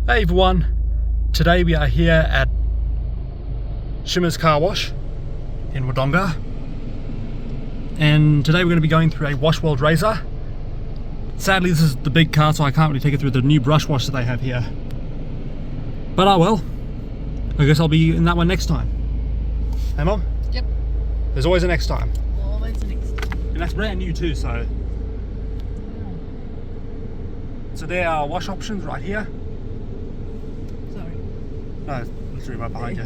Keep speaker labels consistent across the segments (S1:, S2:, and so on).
S1: Hey everyone, today we are here at Shimmers car wash in Wodonga, and today we're going to be going through a Washworld razor. Sadly this is the big car, so I can't really take it through the new brush wash that they have here, but oh well, I guess I'll be in that one next time. Hey Mom?
S2: Yep.
S1: There's always a next time.
S2: Always the next time.
S1: And that's brand new too, so there are wash options right here.
S2: Sorry.
S1: No, literally right behind you.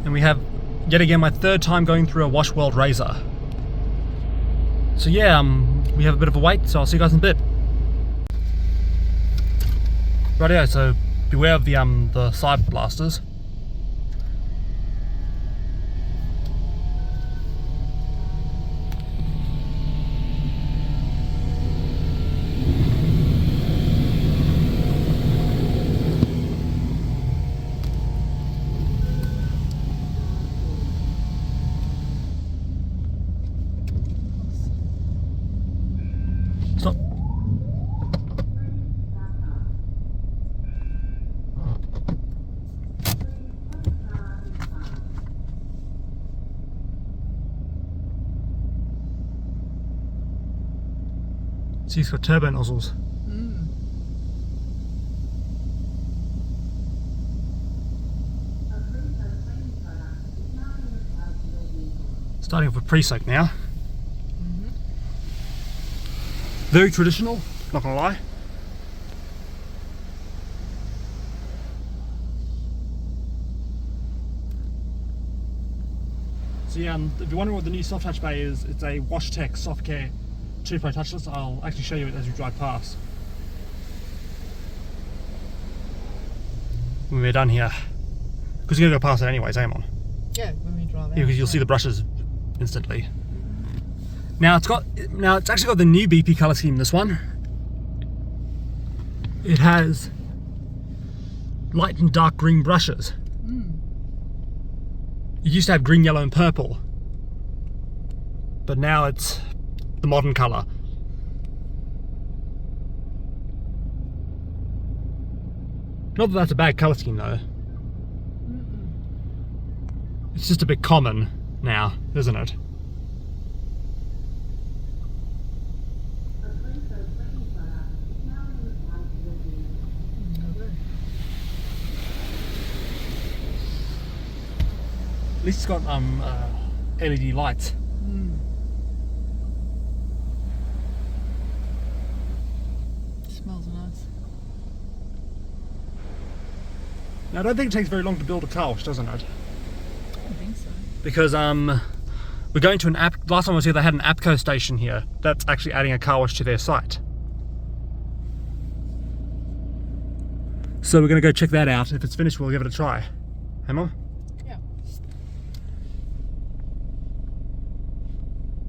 S1: And we have, yet again, my third time going through a Washworld razor. So yeah, we have a bit of a wait, so I'll see you guys in a bit. Rightio, so beware of the side blasters. Stop. See, it's got turbo nozzles. Starting off with pre-soak now. Very traditional, not gonna lie. So yeah, if you're wondering what the new soft touch bay is, it's a WashTech Soft Care 2 Pro touchless. I'll actually show you it as we drive past when we're done here, because you're gonna go past it anyways, eh Mon?
S2: Yeah, when we drive out.
S1: Yeah, because you'll see the brushes instantly. Now it's actually got the new BP color scheme, this one. It has light and dark green brushes. It used to have green, yellow and purple, but now it's the modern color. Not that that's a bad color scheme though. It's just a bit common now, isn't it? At least it's got LED lights.
S2: Smells nice.
S1: Now I don't think it takes very long to build a car wash, doesn't it?
S2: I don't think so.
S1: Because we're going to an app. Last time I was here, they had an APCO station here. That's actually adding a car wash to their site. So we're going to go check that out. If it's finished, we'll give it a try. Hey Mom?
S2: Yeah.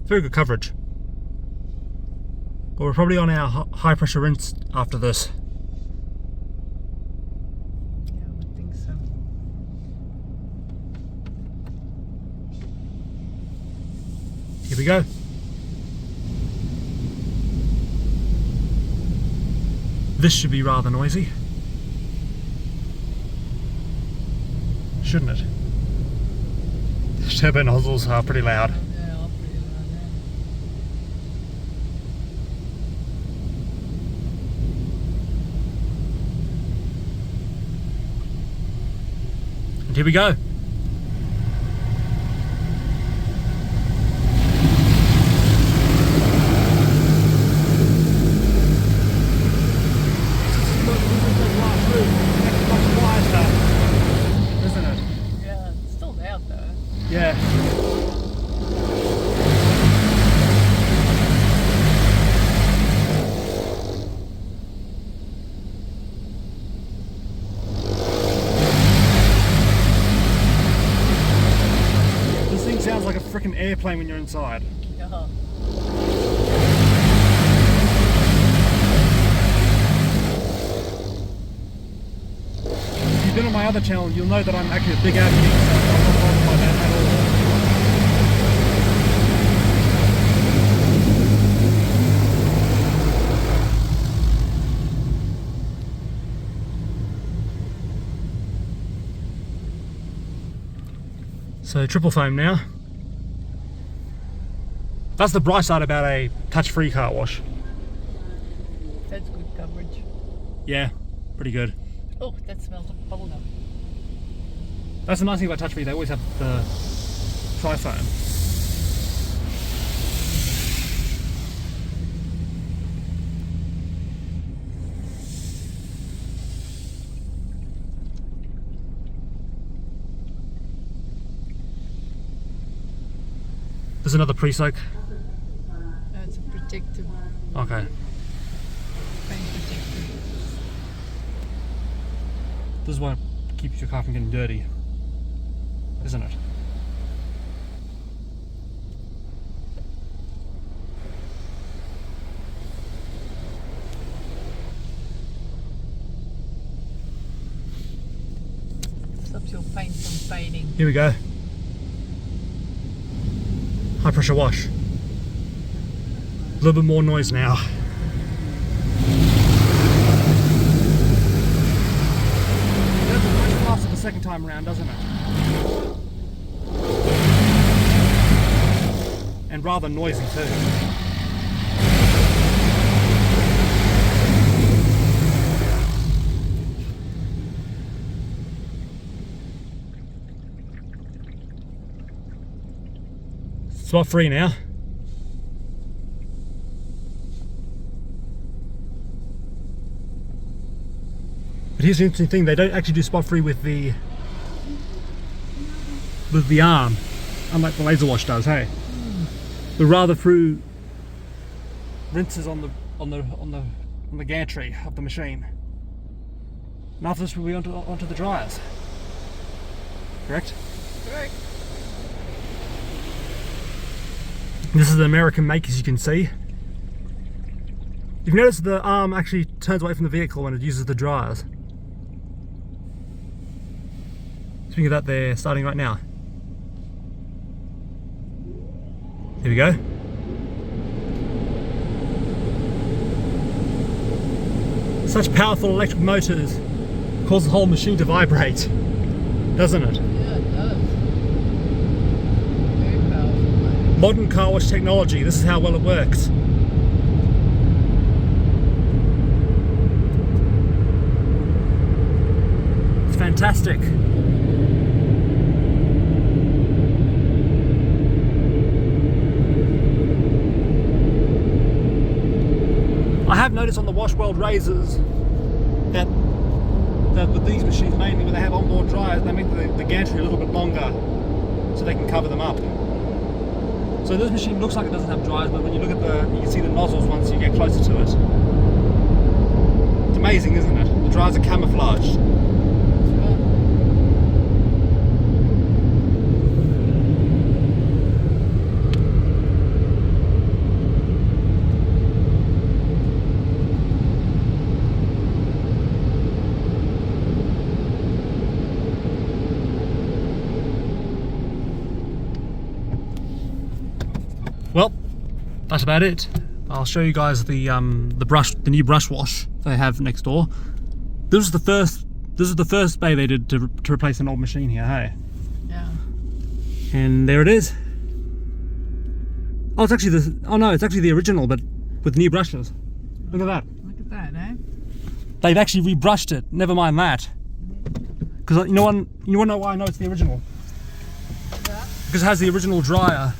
S1: Very good coverage. But we're probably on our high pressure rinse after this.
S2: Yeah, I would think so.
S1: Here we go. This should be rather noisy, shouldn't it? The turbo nozzles are pretty loud.
S2: Yeah, I'll put it around there.
S1: And here we go. Isn't it?
S2: Yeah, it's still loud though.
S1: Yeah. This thing sounds like a freaking airplane when you're inside.
S2: Yeah.
S1: If you've been on my other channel, you'll know that I'm actually a big advocate, so I'm not bothered by that at all. So triple foam now. That's the bright side about a touch-free car wash.
S2: That's good coverage.
S1: Yeah, pretty good.
S2: Oh, that smells like bubblegum.
S1: That's the nice thing about touch-free, they always have the tri-foam. There's another pre-soak.
S2: That's a protective,
S1: Okay.
S2: paint protective.
S1: This is what keeps your car from getting dirty, isn't it?
S2: Stops your paint from fading.
S1: Here we go. High pressure wash. A little bit more noise now. That's much faster the second time around, doesn't it? And rather noisy too. Spot free now. But here's the interesting thing, they don't actually do spot free with the arm, unlike the laser wash does, hey? But rather through rinses on the gantry of the machine. And after this we'll be onto the dryers. Correct?
S2: Correct.
S1: This is an American make, as you can see. You've noticed the arm actually turns away from the vehicle when it uses the dryers. Speaking of that, they're starting right now. Here we go. Such powerful electric motors cause the whole machine to vibrate, doesn't it?
S2: Yeah, it does. Very powerful.
S1: Modern car wash technology, this is how well it works. It's fantastic. I have noticed on the Washworld razors that with these machines mainly, when they have onboard dryers, they make the gantry a little bit longer so they can cover them up. So this machine looks like it doesn't have dryers, but when you look at you can see the nozzles once you get closer to it. It's amazing, isn't it? The dryers are camouflaged. Well, that's about it. I'll show you guys the new brush wash they have next door. This is the first bay they did to replace an old machine here, hey?
S2: Yeah.
S1: And there it is. Oh, it's actually it's actually the original, but with new brushes. Look at that.
S2: Look at that, eh?
S1: They've actually rebrushed it. Never mind that. Because you want to know why I know it's the original?
S2: Yeah.
S1: Because it has the original dryer.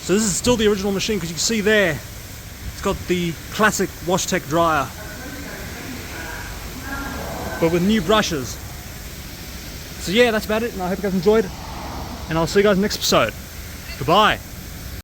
S1: So this is still the original machine, because you can see there, it's got the classic WashTech dryer, but with new brushes. So yeah, that's about it, and I hope you guys enjoyed, and I'll see you guys next episode. Goodbye.